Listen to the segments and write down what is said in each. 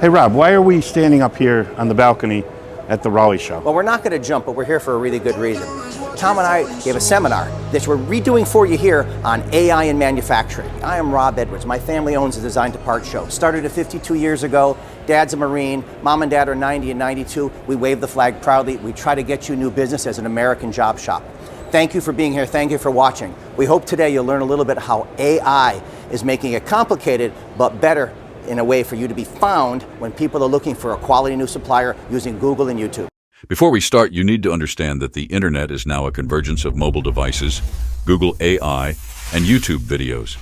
Hey Rob, why are we standing up here on the balcony at the Raleigh show? Well, we're not going to jump, but we're here for a really good reason. Tom and I gave a seminar that we're redoing for you here on AI in manufacturing. I am Rob Edwards. My family owns the Design-2-part show. Started it 52 years ago. Dad's a Marine. Mom and Dad are 90 and 92. We wave the flag proudly. We try to get you new business as an American job shop. Thank you for being here. Thank you for watching. We hope today you'll learn a little bit how AI is making it complicated, but better in a way for you to be found when people are looking for a quality new supplier using Google and YouTube. Before we start, you need to understand that the internet is now a convergence of mobile devices, Google AI, and YouTube videos.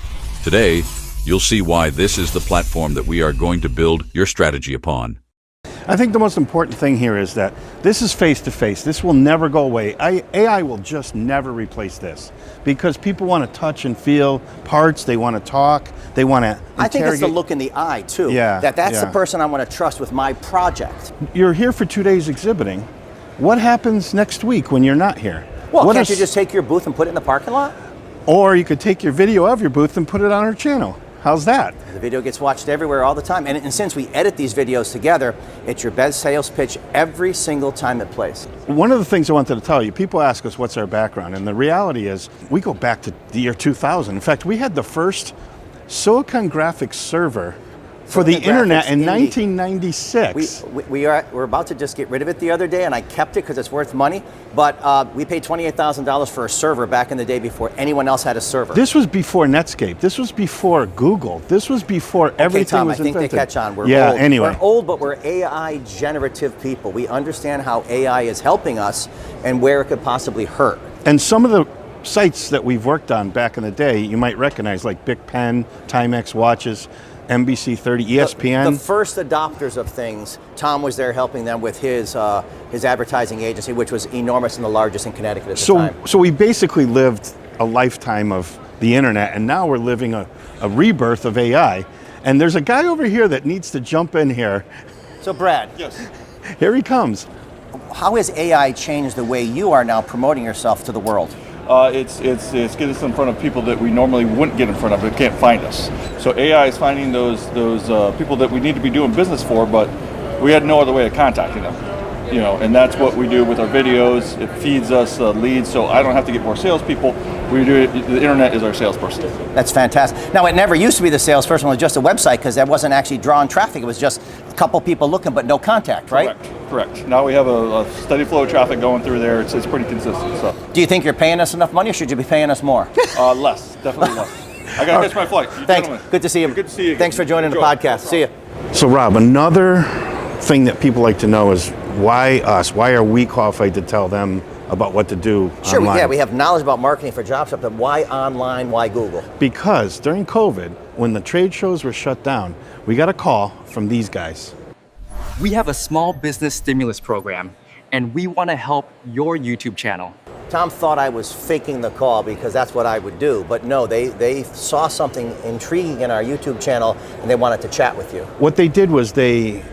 Today, you'll see why this is the platform that we are going to build your strategy upon. I think the most important thing here is that this is face-to-face. This will never go away. AI will just never replace this because people want to touch and feel parts. They want to talk. They want to interrogate. I think it's the look in the eye, too. Yeah, That's the person I want to trust with my project. You're here for 2 days exhibiting. What happens next week when you're not here? Well, can't you just take your booth and put it in the parking lot? Or you could take your video of your booth and put it on our channel. How's that? The video gets watched everywhere all the time. And since we edit these videos together, it's your best sales pitch every single time it plays. One of the things I wanted to tell you, people ask us what's our background, and the reality is we go back to the year 2000. In fact, we had the first Silicon graphics server for the internet in 1996. We're about to just get rid of it the other day, and I kept it because it's worth money, but we paid $28,000 for a server back in the day before anyone else had a server. This was before Netscape. This was before Google. This was before everything was invented. I think they catch on. We're old. Anyway. We're old, but we're AI generative people. We understand how AI is helping us and where it could possibly hurt. And some of the sites that we've worked on back in the day, you might recognize, like Bic Pen, Timex watches, NBC 30, ESPN. The first adopters of things, Tom was there helping them with his advertising agency, which was enormous and the largest in Connecticut at the time. So we basically lived a lifetime of the internet, and now we're living a rebirth of AI. And there's a guy over here that needs to jump in here. So Brad. Yes. Here he comes. How has AI changed the way you are now promoting yourself to the world? It's getting us in front of people that we normally wouldn't get in front of, that can't find us. So AI is finding those people that we need to be doing business for, but we had no other way of contacting them. And that's what we do with our videos. It feeds us leads, so I don't have to get more salespeople. We do it. The internet is our salesperson. That's fantastic. Now, it never used to be the salesperson was just a website because that wasn't actually drawing traffic. It was just a couple people looking, but no contact, right? Correct. Now we have a steady flow of traffic going through there. It's pretty consistent. So. Do you think you're paying us enough money, or should you be paying us more? Less, definitely less. I got to catch my flight. Thanks. Good to see you. Good to see you again. Thanks for joining the podcast. See you. So Rob, another thing that people like to know is why us? Why are we qualified to tell them about what to do online? Sure, we have knowledge about marketing for job shops, but why online, why Google? Because during COVID, when the trade shows were shut down, we got a call from these guys. We have a small business stimulus program, and we want to help your YouTube channel. Tom thought I was faking the call because that's what I would do, but no, they saw something intriguing in our YouTube channel and they wanted to chat with you. What they did was they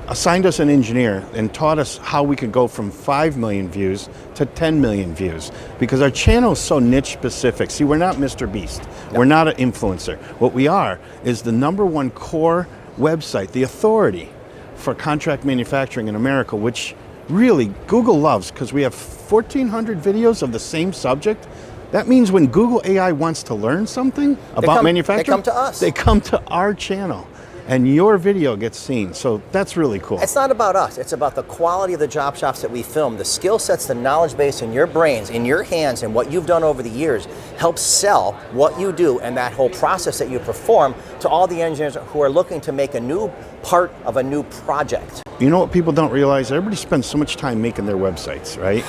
assigned us an engineer and taught us how we could go from 5 million views to 10 million views because our channel is so niche specific. See, we're not Mr. Beast. No. We're not an influencer. What we are is the #1 core website, the authority for contract manufacturing in America, which really Google loves because we have 1,400 videos of the same subject. That means when Google AI wants to learn something about manufacturing, they come to us. They come to our channel. And your video gets seen, so that's really cool. It's not about us, it's about the quality of the job shops that we film. The skill sets, the knowledge base in your brains, in your hands, and what you've done over the years helps sell what you do and that whole process that you perform to all the engineers who are looking to make a new part of a new project. You know what people don't realize? Everybody spends so much time making their websites, right?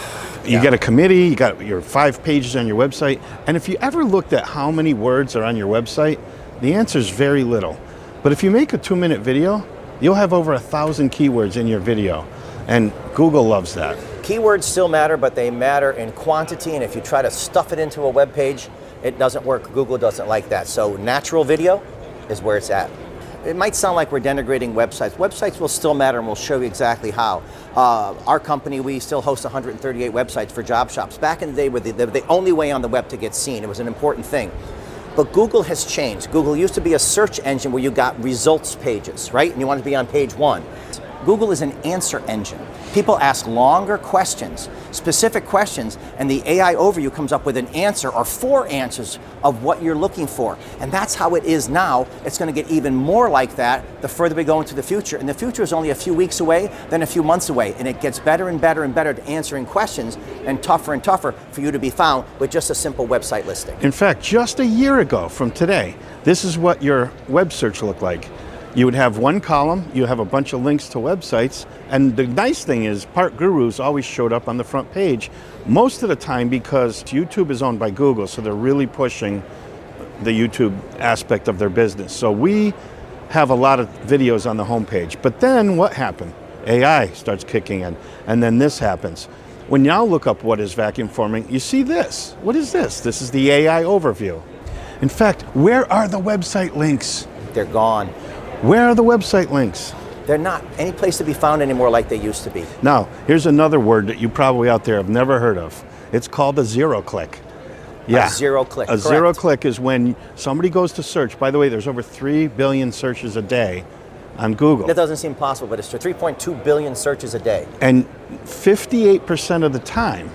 You get a committee, you got your 5 pages on your website, and if you ever looked at how many words are on your website, the answer is very little. But if you make a 2-minute video, you'll have over 1,000 keywords in your video. And Google loves that. Keywords still matter, but they matter in quantity. And if you try to stuff it into a web page, it doesn't work. Google doesn't like that. So natural video is where it's at. It might sound like we're denigrating websites. Websites will still matter, and we'll show you exactly how. Our company, we still host 138 websites for job shops. Back in the day, they were the only way on the web to get seen. It was an important thing. But Google has changed. Google used to be a search engine where you got results pages, right? And you wanted to be on page 1. Google is an answer engine. People ask longer questions, specific questions, and the AI overview comes up with an answer or 4 answers of what you're looking for. And that's how it is now. It's going to get even more like that the further we go into the future. And the future is only a few weeks away, then a few months away. And it gets better and better and better at answering questions and tougher for you to be found with just a simple website listing. In fact, just a year ago from today, this is what your web search looked like. You would have one column, you have a bunch of links to websites, and the nice thing is PartGurus always showed up on the front page most of the time because YouTube is owned by Google, so they're really pushing the YouTube aspect of their business. So we have a lot of videos on the homepage. But then what happened? AI starts kicking in, and then this happens. When y'all look up what is vacuum forming, you see this. What is this? This is the AI overview. In fact, where are the website links? They're gone. Where are the website links? They're not any place to be found anymore like they used to be. Now, here's another word that you probably out there have never heard of. It's called a zero click. Yeah. A zero click. A zero click is when somebody goes to search. By the way, there's over 3 billion searches a day on Google. That doesn't seem possible, but it's true. 3.2 billion searches a day. And 58% of the time,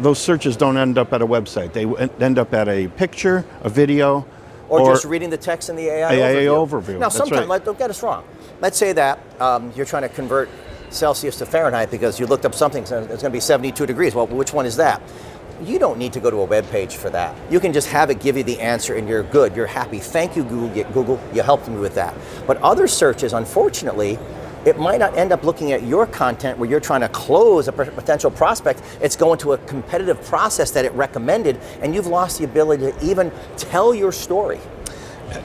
those searches don't end up at a website. They end up at a picture, a video, or just reading the text in the AI overview. Now, sometimes, don't get us wrong. Let's say that you're trying to convert Celsius to Fahrenheit because you looked up something, so it's going to be 72 degrees. Well, which one is that? You don't need to go to a web page for that. You can just have it give you the answer and you're good, you're happy. Thank you, Google, you helped me with that. But other searches, unfortunately, it might not end up looking at your content where you're trying to close a potential prospect. It's going to a competitive process that it recommended, and you've lost the ability to even tell your story.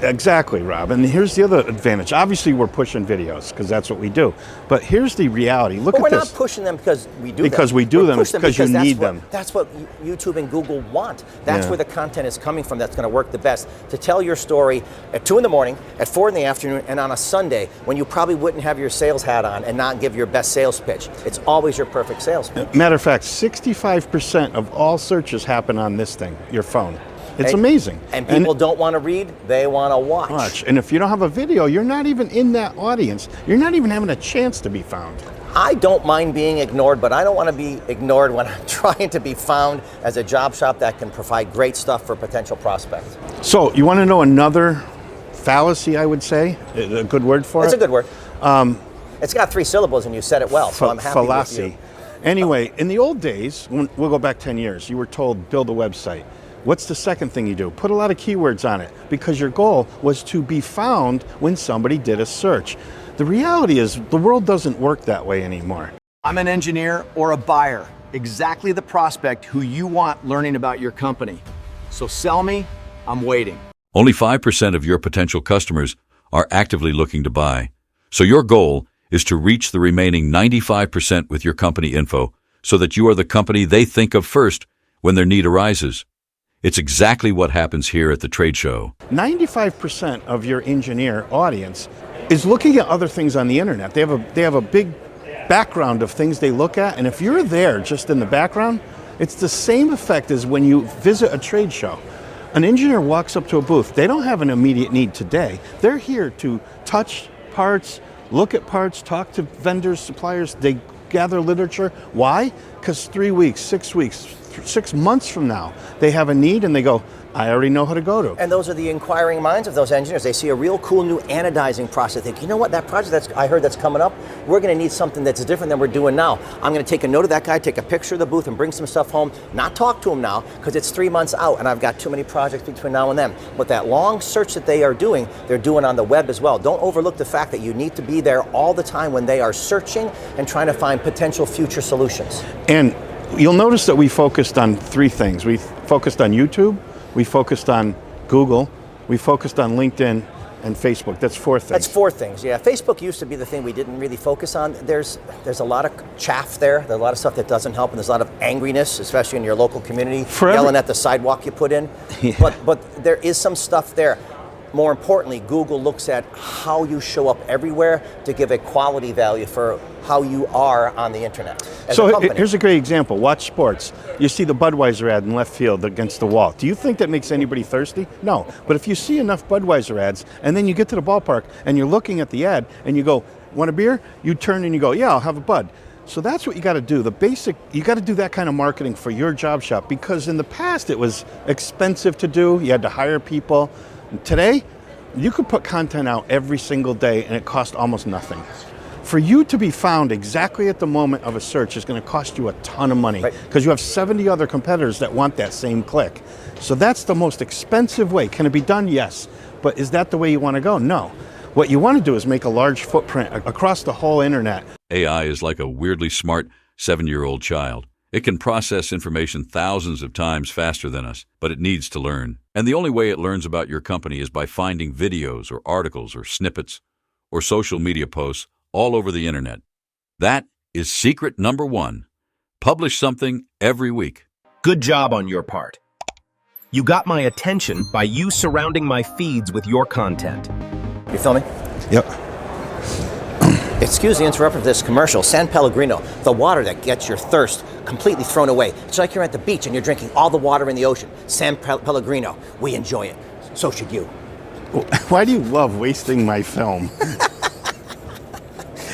Exactly, Rob. And here's the other advantage. Obviously, we're pushing videos because that's what we do. But here's the reality. Look at this. We're not pushing them because we do them. Because we do them, because you need them. That's what YouTube and Google want. That's where the content is coming from that's going to work the best. To tell your story at 2 in the morning, at 4 in the afternoon, and on a Sunday when you probably wouldn't have your sales hat on and not give your best sales pitch. It's always your perfect sales pitch. Matter of fact, 65% of all searches happen on this thing, your phone. It's amazing. And people don't want to read, they want to watch. And if you don't have a video, you're not even in that audience. You're not even having a chance to be found. I don't mind being ignored, but I don't want to be ignored when I'm trying to be found as a job shop that can provide great stuff for potential prospects. So you want to know another fallacy, I would say? A good word for it? It's a good word. It's got 3 syllables and you said it well, so I'm happy with you. Anyway, in the old days, we'll go back 10 years, you were told build a website. What's the second thing you do? Put a lot of keywords on it because your goal was to be found when somebody did a search. The reality is the world doesn't work that way anymore. I'm an engineer or a buyer, exactly the prospect who you want learning about your company. So sell me, I'm waiting. Only 5% of your potential customers are actively looking to buy. So your goal is to reach the remaining 95% with your company info so that you are the company they think of first when their need arises. It's exactly what happens here at the trade show. 95% of your engineer audience is looking at other things on the internet. They have a big background of things they look at, and if you're there just in the background, it's the same effect as when you visit a trade show. An engineer walks up to a booth. They don't have an immediate need today. They're here to touch parts, look at parts, talk to vendors, suppliers. They gather literature. Why? Because 3 weeks, 6 weeks, 6 months from now, they have a need and they go, I already know how to go to. And those are the inquiring minds of those engineers. They see a real cool new anodizing process. They think, you know what, that project I heard that's coming up, we're going to need something that's different than we're doing now. I'm going to take a note of that guy, take a picture of the booth and bring some stuff home, not talk to him now because it's 3 months out and I've got too many projects between now and then. But that long search that they are doing, they're doing on the web as well. Don't overlook the fact that you need to be there all the time when they are searching and trying to find potential future solutions. And you'll notice that we focused on 3 things. We focused on YouTube, we focused on Google, we focused on LinkedIn and Facebook. That's 4 things. That's 4 things, yeah. Facebook used to be the thing we didn't really focus on. There's a lot of chaff there. There's a lot of stuff that doesn't help, and there's a lot of angriness, especially in your local community, yelling at the sidewalk you put in. Yeah. But there is some stuff there. more importantly, Google looks at how you show up everywhere to give a quality value for how you are on the internet as a So company. here's a great example. Watch sports. You see the Budweiser ad in left field against the wall. Do you think that makes anybody thirsty? No. But if you see enough Budweiser ads and then you get to the ballpark and you're looking at the ad and you go, want a beer? You turn and you go, yeah, I'll have a Bud. So that's what you got to do. You got to do that kind of marketing for your job shop, because in the past it was expensive to do. You had to hire people. And today, you could put content out every single day and it costs almost nothing. For you to be found exactly at the moment of a search is going to cost you a ton of money, because you have 70 other competitors that want that same click. So that's the most expensive way. Can it be done? Yes. But is that the way you want to go? No. What you want to do is make a large footprint across the whole internet. AI is like a weirdly smart 7-year-old child. It can process information thousands of times faster than us, but it needs to learn. And the only way it learns about your company is by finding videos or articles or snippets or social media posts all over the internet. That is secret number 1. Publish something every week. Good job on your part. You got my attention by you surrounding my feeds with your content. You filming? Yep. Excuse the interruption of this commercial. San Pellegrino, the water that gets your thirst completely thrown away. It's like you're at the beach and you're drinking all the water in the ocean. San Pellegrino, we enjoy it. So should you. Why do you love wasting my film?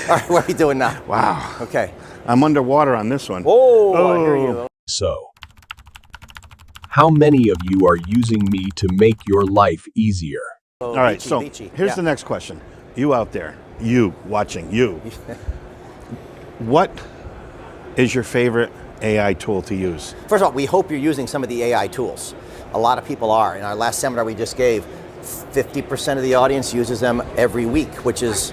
All right, what are we doing now? Wow. Okay. I'm underwater on this one. Oh, I hear you. So, how many of you are using me to make your life easier? All right, Beachy, so beachy. here's Yeah. the next question. You out there, you watching, you. What is your favorite AI tool to use? First of all, we hope you're using some of the AI tools. A lot of people are. In our last seminar we just gave, 50% of the audience uses them every week, which is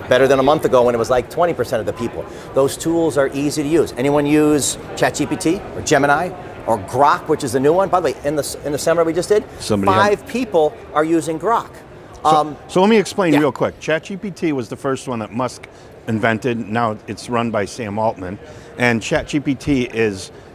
better than a month ago when it was like 20% of the people. Those tools are easy to use. Anyone use ChatGPT or Gemini or Grok, which is the new one? By the way, in the seminar we just did, 5 people are using Grok. So let me explain yeah. real quick. ChatGPT was the first one that Musk invented. Now it's run by Sam Altman. And ChatGPT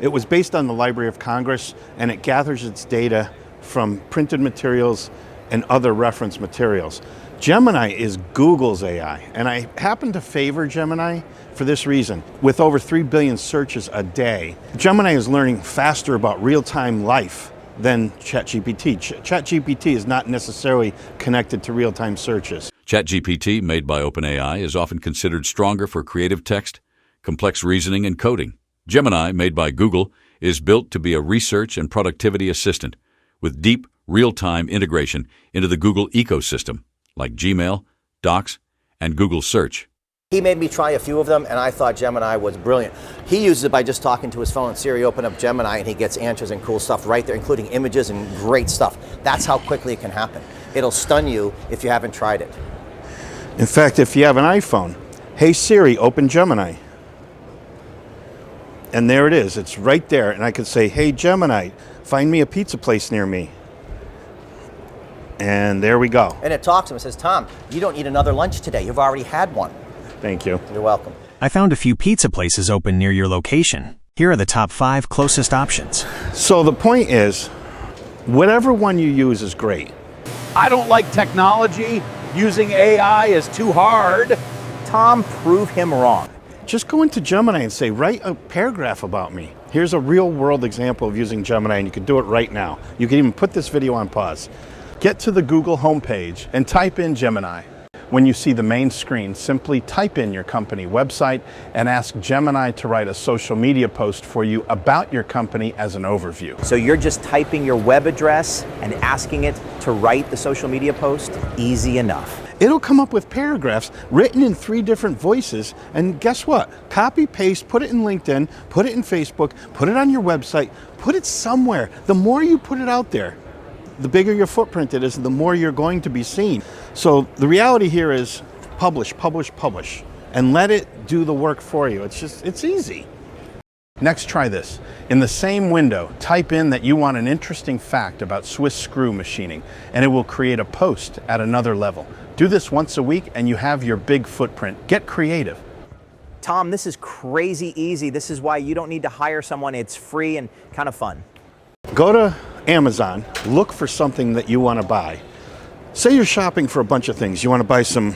it was based on the Library of Congress, and it gathers its data from printed materials and other reference materials. Gemini is Google's AI, and I happen to favor Gemini for this reason. With over 3 billion searches a day, Gemini is learning faster about real-time life than ChatGPT. ChatGPT is not necessarily connected to real-time searches. ChatGPT, made by OpenAI, is often considered stronger for creative text, complex reasoning, and coding. Gemini, made by Google, is built to be a research and productivity assistant with deep, real-time integration into the Google ecosystem, like Gmail, Docs, and Google Search. He made me try a few of them, and I thought Gemini was brilliant. He uses it by just talking to his phone. Siri, open up Gemini, and he gets answers and cool stuff right there, including images and great stuff. That's how quickly it can happen. It'll stun you if you haven't tried it. In fact, if you have an iPhone, hey Siri, open Gemini. And there it is. It's right there. And I could say, hey Gemini, find me a pizza place near me. And there we go. And it talks to him and says, Tom, you don't need another lunch today. You've already had one. Thank you. You're welcome. I found a few pizza places open near your location. Here are the top 5 closest options. So the point is, whatever one you use is great. I don't like technology. Using AI is too hard. Tom, prove him wrong. Just go into Gemini and say, write a paragraph about me. Here's a real world example of using Gemini, and you can do it right now. You can even put this video on pause. Get to the Google homepage and type in Gemini. When you see the main screen, simply type in your company website and ask Gemini to write a social media post for you about your company as an overview. So you're just typing your web address and asking it to write the social media post? Easy enough. It'll come up with paragraphs written in 3 different voices, and guess what? Copy, paste, put it in LinkedIn, put it in Facebook, put it on your website, put it somewhere. The more you put it out there, the bigger your footprint it is, the more you're going to be seen. So the reality here is publish, publish, publish, and let it do the work for you. It's easy. Next, try this. In the same window, type in that you want an interesting fact about Swiss screw machining, and it will create a post at another level. Do this once a week and you have your big footprint. Get creative. Tom, this is crazy easy. This is why you don't need to hire someone. It's free and kind of fun. Go to Amazon, look for something that you want to buy. Say you're shopping for a bunch of things. You want to buy some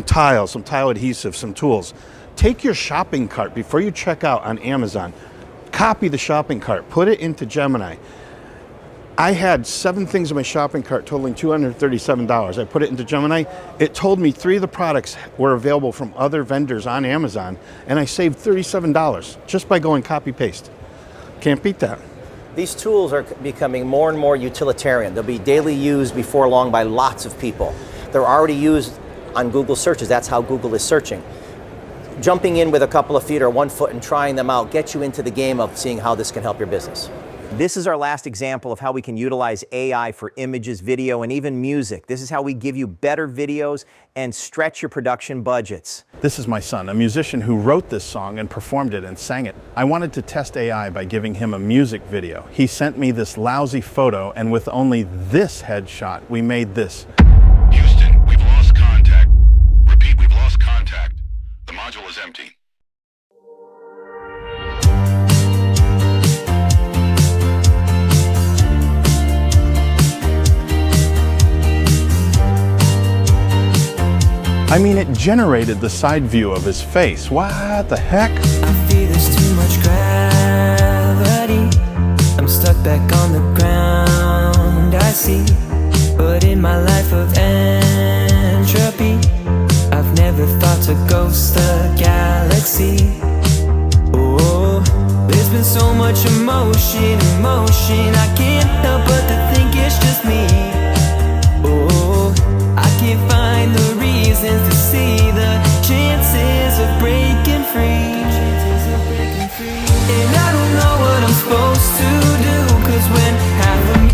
tile adhesive, some tools. Take your shopping cart before you check out on Amazon. Copy the shopping cart, put it into Gemini. I had 7 things in my shopping cart totaling $237. I put it into Gemini. It told me 3 of the products were available from other vendors on Amazon, and I saved $37 just by going copy paste. Can't beat that. These tools are becoming more and more utilitarian. They'll be daily used before long by lots of people. They're already used on Google searches. That's how Google is searching. Jumping in with a couple of feet or 1 foot and trying them out gets you into the game of seeing how this can help your business. This is our last example of how we can utilize AI for images, video, and even music. This is how we give you better videos and stretch your production budgets. This is my son, a musician who wrote this song and performed it and sang it. I wanted to test AI by giving him a music video. He sent me this lousy photo, and with only this headshot, we made this. Houston, we've lost contact. Repeat, we've lost contact. The module is empty. I mean, it generated the side view of his face. What the heck? I feel there's too much gravity. I'm stuck back on the ground, I see. But in my life of entropy, I've never thought to ghost the galaxy. Oh, there's been so much emotion, I can't help but to think it's just me. Oh, I can't find the reasons to see the chances of breaking free. And I don't know what I'm supposed to do, 'cause when half of me.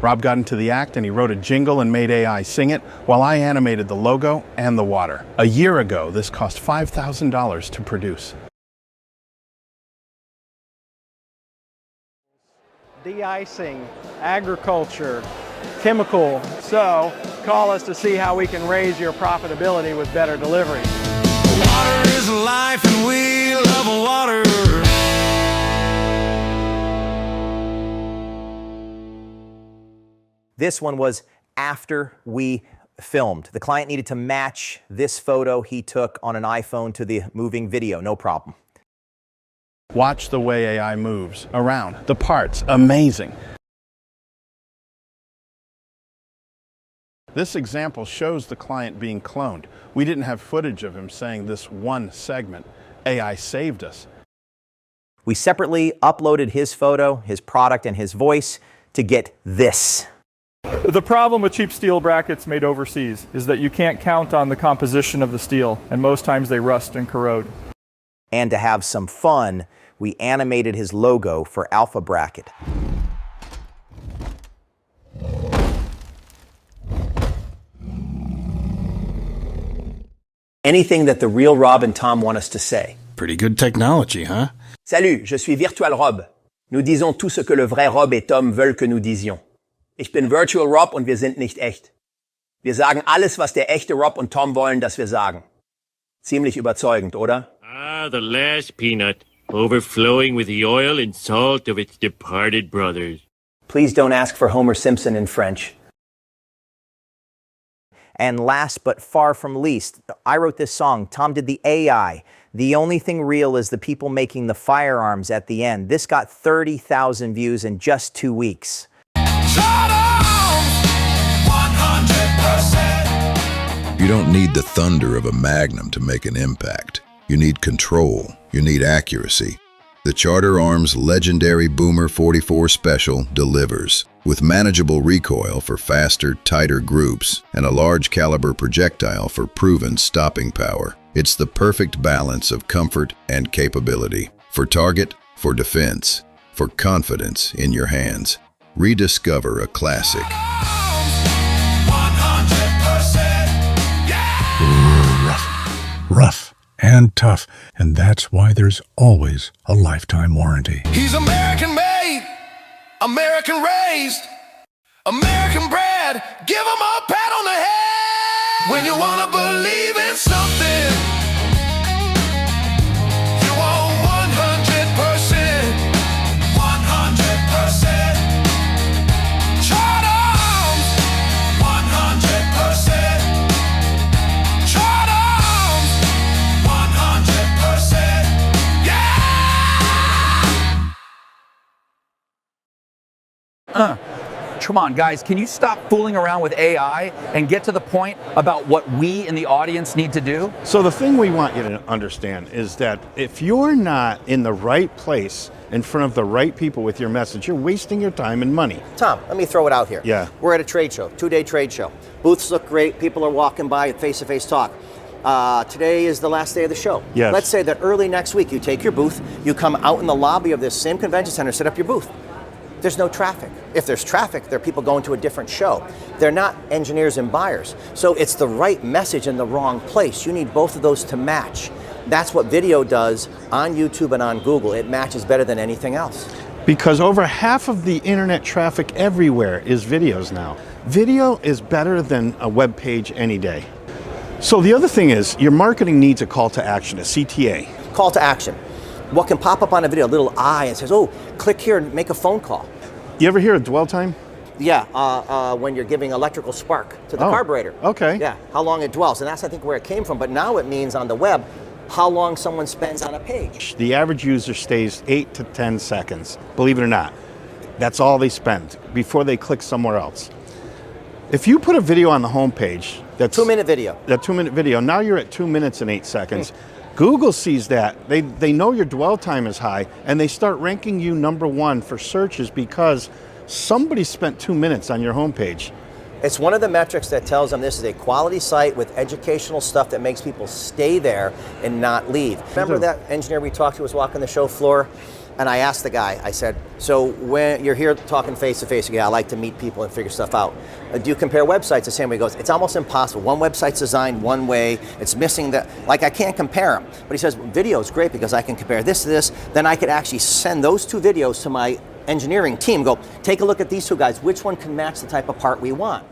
Rob got into the act and he wrote a jingle and made AI sing it while I animated the logo and the water. A year ago, this cost $5,000 to produce. De-icing, agriculture, chemical. So call us to see how we can raise your profitability with better delivery. Water is life and we love water. This one was after we filmed. The client needed to match this photo he took on an iPhone to the moving video, no problem. Watch the way AI moves around. The parts, amazing. This example shows the client being cloned. We didn't have footage of him saying this one segment. AI saved us. We separately uploaded his photo, his product, and his voice to get this. The problem with cheap steel brackets made overseas is that you can't count on the composition of the steel, and most times they rust and corrode. And to have some fun, we animated his logo for Alpha Bracket. Anything that the real Rob and Tom want us to say. Pretty good technology, huh? Salut, je suis Virtual Rob. Nous disons tout ce que le vrai Rob et Tom veulent que nous disions. Ich bin Virtual Rob und wir sind nicht echt. Wir sagen alles, was der echte Rob und Tom wollen, dass wir sagen. Ziemlich überzeugend, oder? Ah, the last peanut, overflowing with the oil and salt of its departed brothers. Please don't ask for Homer Simpson in French. And last but far from least, I wrote this song. Tom did the AI. The only thing real is the people making the firearms at the end. This got 30,000 views in just 2 weeks. You don't need the thunder of a Magnum to make an impact. You need control. You need accuracy. The Charter Arms legendary Boomer 44 Special delivers. With manageable recoil for faster, tighter groups and a large caliber projectile for proven stopping power. It's the perfect balance of comfort and capability. For target, for defense, for confidence in your hands. Rediscover a classic. Rough and tough, and that's why there's always a lifetime warranty. He's American made, American raised, American bred. Give him a pat on the head. When you wanna believe in something, you want 100%, 100%. Come on, guys, can you stop fooling around with AI and get to the point about what we in the audience need to do? So the thing we want you to understand is that if you're not in the right place in front of the right people with your message, you're wasting your time and money. Tom, let me throw it out here. Yeah. We're at a trade show, 2-day trade show. Booths look great, people are walking by, face-to-face talk. Today is the last day of the show. Yes. Let's say that early next week you take your booth, you come out in the lobby of this same convention center, set up your booth. There's no traffic. If there's traffic, there are people going to a different show. They're not engineers and buyers. So it's the right message in the wrong place. You need both of those to match. That's what video does on YouTube and on Google. It matches better than anything else. Because over half of the internet traffic everywhere is videos now. Video is better than a web page any day. So the other thing is, your marketing needs a call to action, a CTA. Call to action. What can pop up on a video, a little eye, and says, oh, click here and make a phone call. You ever hear of dwell time? Yeah, when you're giving electrical spark to the carburetor. Okay. Yeah, how long it dwells. And that's, I think, where it came from. But now it means on the web, how long someone spends on a page. The average user stays 8 to 10 seconds, believe it or not. That's all they spend before they click somewhere else. If you put a video on the home page, that's 2-minute video. That 2-minute video, now you're at 2 minutes and 8 seconds. Google sees that. They know your dwell time is high, and they start ranking you #1 for searches because somebody spent 2 minutes on your homepage. It's one of the metrics that tells them this is a quality site with educational stuff that makes people stay there and not leave. Remember that engineer we talked to was walking the show floor? And I asked the guy, I said, so when you're here talking face to face, yeah, I like to meet people and figure stuff out. Do you compare websites the same way? He goes, it's almost impossible. One website's designed one way, it's missing that, like I can't compare them. But he says, video is great because I can compare this to this, then I could actually send those 2 videos to my engineering team, go, take a look at these 2 guys, which one can match the type of part we want?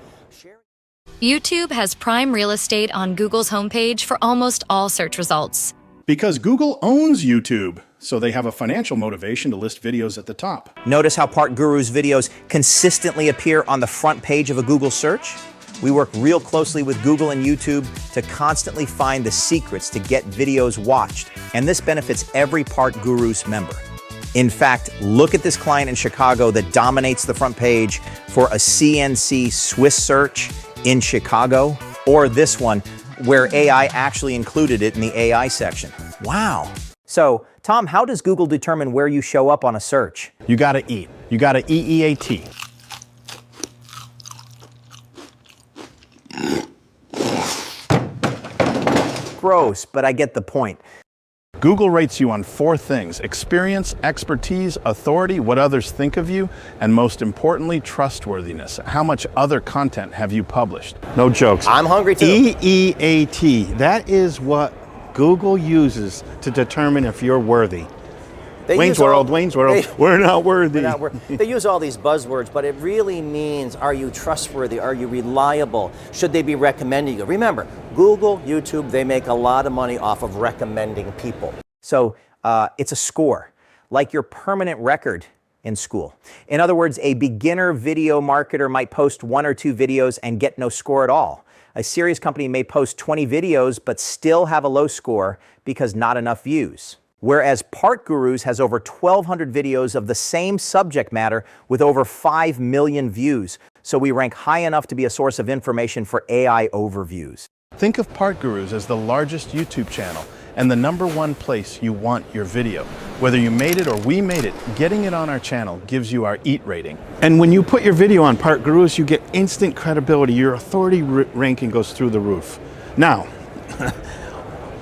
YouTube has prime real estate on Google's homepage for almost all search results. Because Google owns YouTube, so they have a financial motivation to list videos at the top. Notice how PartGurus videos consistently appear on the front page of a Google search? We work real closely with Google and YouTube to constantly find the secrets to get videos watched, and this benefits every PartGurus member. In fact, look at this client in Chicago that dominates the front page for a CNC Swiss search in Chicago, or this one where AI actually included it in the AI section. Wow. So, Tom, how does Google determine where you show up on a search? You gotta eat. You gotta EEAT. Gross, but I get the point. Google rates you on 4 things: experience, expertise, authority, what others think of you, and most importantly, trustworthiness. How much other content have you published? No jokes. I'm hungry too. EEAT. That is what Google uses to determine if you're worthy. Wayne's World, we're not worthy. They use all these buzzwords, but it really means, are you trustworthy? Are you reliable? Should they be recommending you? Remember, Google, YouTube, they make a lot of money off of recommending people. So it's a score, like your permanent record in school. In other words, a beginner video marketer might post 1 or 2 videos and get no score at all. A serious company may post 20 videos but still have a low score because not enough views. Whereas PartGurus has over 1,200 videos of the same subject matter with over 5 million views. So we rank high enough to be a source of information for AI overviews. Think of PartGurus as the largest YouTube channel and the #1 place you want your video. Whether you made it or we made it, getting it on our channel gives you our EAT rating. And when you put your video on PartGurus, you get instant credibility. Your authority ranking goes through the roof. Now,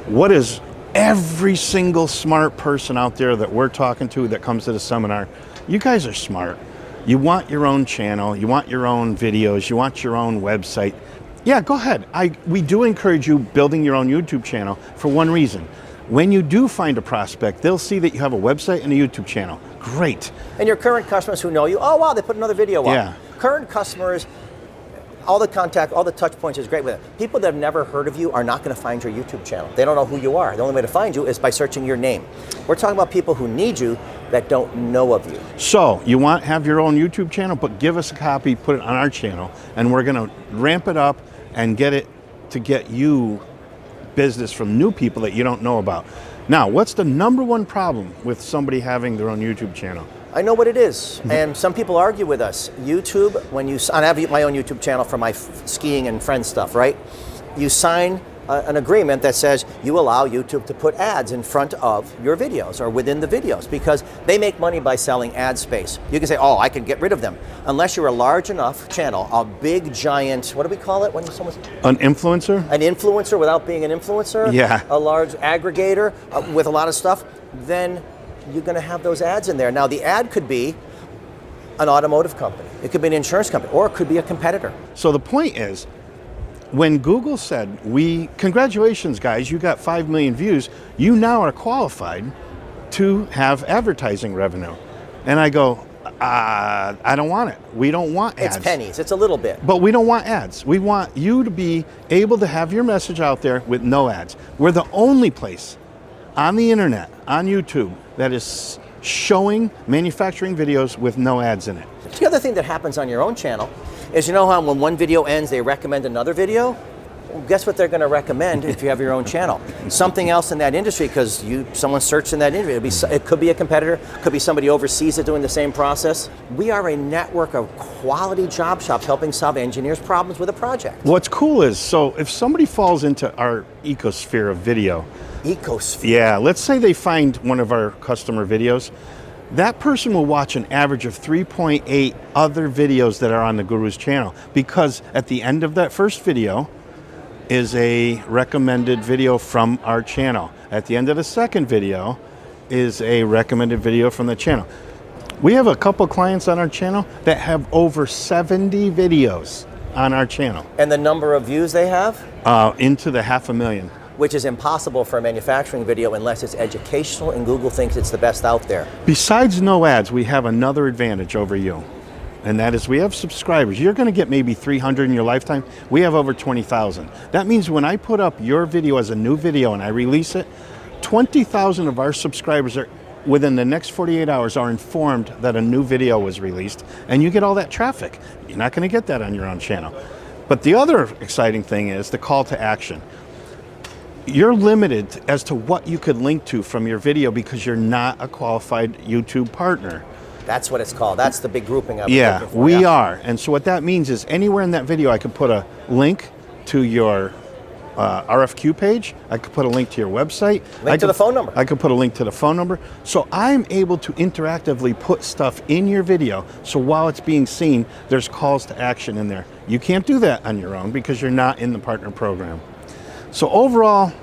what is every single smart person out there that we're talking to that comes to the seminar? You guys are smart. You want your own channel, you want your own videos, you want your own website. Yeah, go ahead. We do encourage you building your own YouTube channel for one reason. When you do find a prospect, they'll see that you have a website and a YouTube channel. Great. And your current customers who know you, oh wow, they put another video up. Yeah. Current customers, all the contact, all the touch points is great with it. People that have never heard of you are not going to find your YouTube channel. They don't know who you are. The only way to find you is by searching your name. We're talking about people who need you that don't know of you. So you want to have your own YouTube channel, but give us a copy, put it on our channel, and we're going to ramp it up and get it to get you business from new people that you don't know about. Now, what's the #1 problem with somebody having their own YouTube channel? I know what it is, and some people argue with us. YouTube, when you, and I have my own YouTube channel for my skiing and friends stuff, right? You sign an agreement that says you allow YouTube to put ads in front of your videos or within the videos because they make money by selling ad space. You can say, oh, I can get rid of them. Unless you're a large enough channel, a big giant, what do we call it when someone's... An influencer? An influencer without being an influencer? Yeah. A large aggregator with a lot of stuff, then you're going to have those ads in there. Now, the ad could be an automotive company. It could be an insurance company, or it could be a competitor. So the point is, when Google said, congratulations guys, you got 5 million views, you now are qualified to have advertising revenue. And I go, I don't want it. We don't want ads. It's pennies, it's a little bit. But we don't want ads. We want you to be able to have your message out there with no ads. We're the only place on the internet, on YouTube, that is showing manufacturing videos with no ads in it. The other thing that happens on your own channel is, you know how when one video ends, they recommend another video? Well, guess what they're going to recommend if you have your own channel? Something else in that industry, because someone searched in that industry. It could be a competitor, could be somebody overseas that doing the same process. We are a network of quality job shops helping solve engineers' problems with a project. What's cool is, so if somebody falls into our ecosphere of video, yeah, let's say they find one of our customer videos, that person will watch an average of 3.8 other videos that are on the Guru's channel, because at the end of that first video is a recommended video from our channel. At the end of the second video is a recommended video from the channel. We have a couple clients on our channel that have over 70 videos on our channel. And the number of views they have? Into the 500,000. Which is impossible for a manufacturing video unless it's educational and Google thinks it's the best out there. Besides no ads, we have another advantage over you. And that is we have subscribers. You're going to get maybe 300 in your lifetime. We have over 20,000. That means when I put up your video as a new video and I release it, 20,000 of our subscribers are within the next 48 hours are informed that a new video was released, and you get all that traffic. You're not going to get that on your own channel. But the other exciting thing is the call to action. You're limited as to what you could link to from your video because you're not a qualified YouTube partner. That's what it's called. That's the big grouping of it. Yeah, we are. And so what that means is anywhere in that video I could put a link to your RFQ page. I could put a link to your website. Link to the phone number. I could put a link to the phone number. So I'm able to interactively put stuff in your video. So while it's being seen, there's calls to action in there. You can't do that on your own because you're not in the partner program. So overall,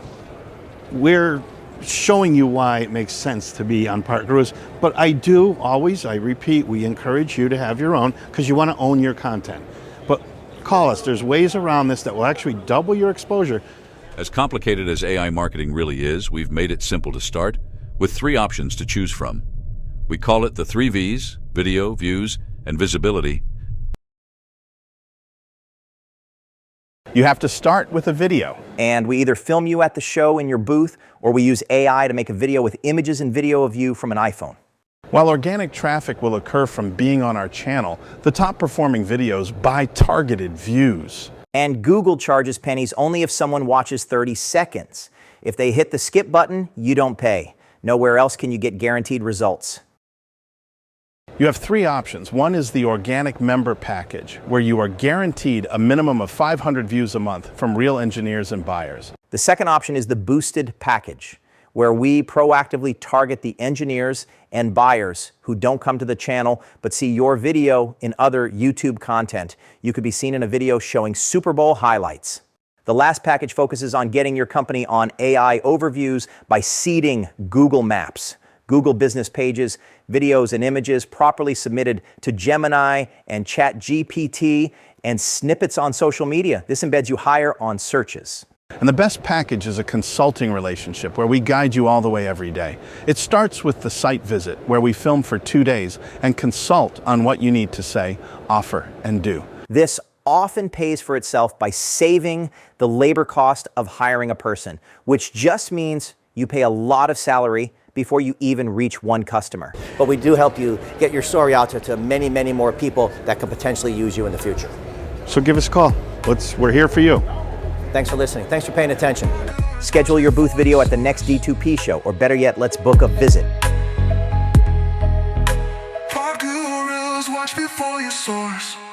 we're showing you why it makes sense to be on PartGurus. But I repeat, we encourage you to have your own because you want to own your content. But call us. There's ways around this that will actually double your exposure. As complicated as AI marketing really is, we've made it simple to start with 3 options to choose from. We call it the 3 V's: video, views, and visibility. You have to start with a video. And we either film you at the show in your booth, or we use AI to make a video with images and video of you from an iPhone. While organic traffic will occur from being on our channel, the top performing videos buy targeted views. And Google charges pennies only if someone watches 30 seconds. If they hit the skip button, you don't pay. Nowhere else can you get guaranteed results. You have 3 options. One is the organic member package, where you are guaranteed a minimum of 500 views a month from real engineers and buyers. The second option is the boosted package, where we proactively target the engineers and buyers who don't come to the channel but see your video in other YouTube content. You could be seen in a video showing Super Bowl highlights. The last package focuses on getting your company on AI overviews by seeding Google Maps, Google business pages, videos and images properly submitted to Gemini and ChatGPT, and snippets on social media. This embeds you higher on searches. And the best package is a consulting relationship where we guide you all the way every day. It starts with the site visit, where we film for 2 days and consult on what you need to say, offer, and do. This often pays for itself by saving the labor cost of hiring a person, which just means you pay a lot of salary before you even reach one customer. But we do help you get your story out to many, many more people that could potentially use you in the future. So give us a call. We're here for you. Thanks for listening. Thanks for paying attention. Schedule your booth video at the next D2P show, or better yet, let's book a visit. watch before you source.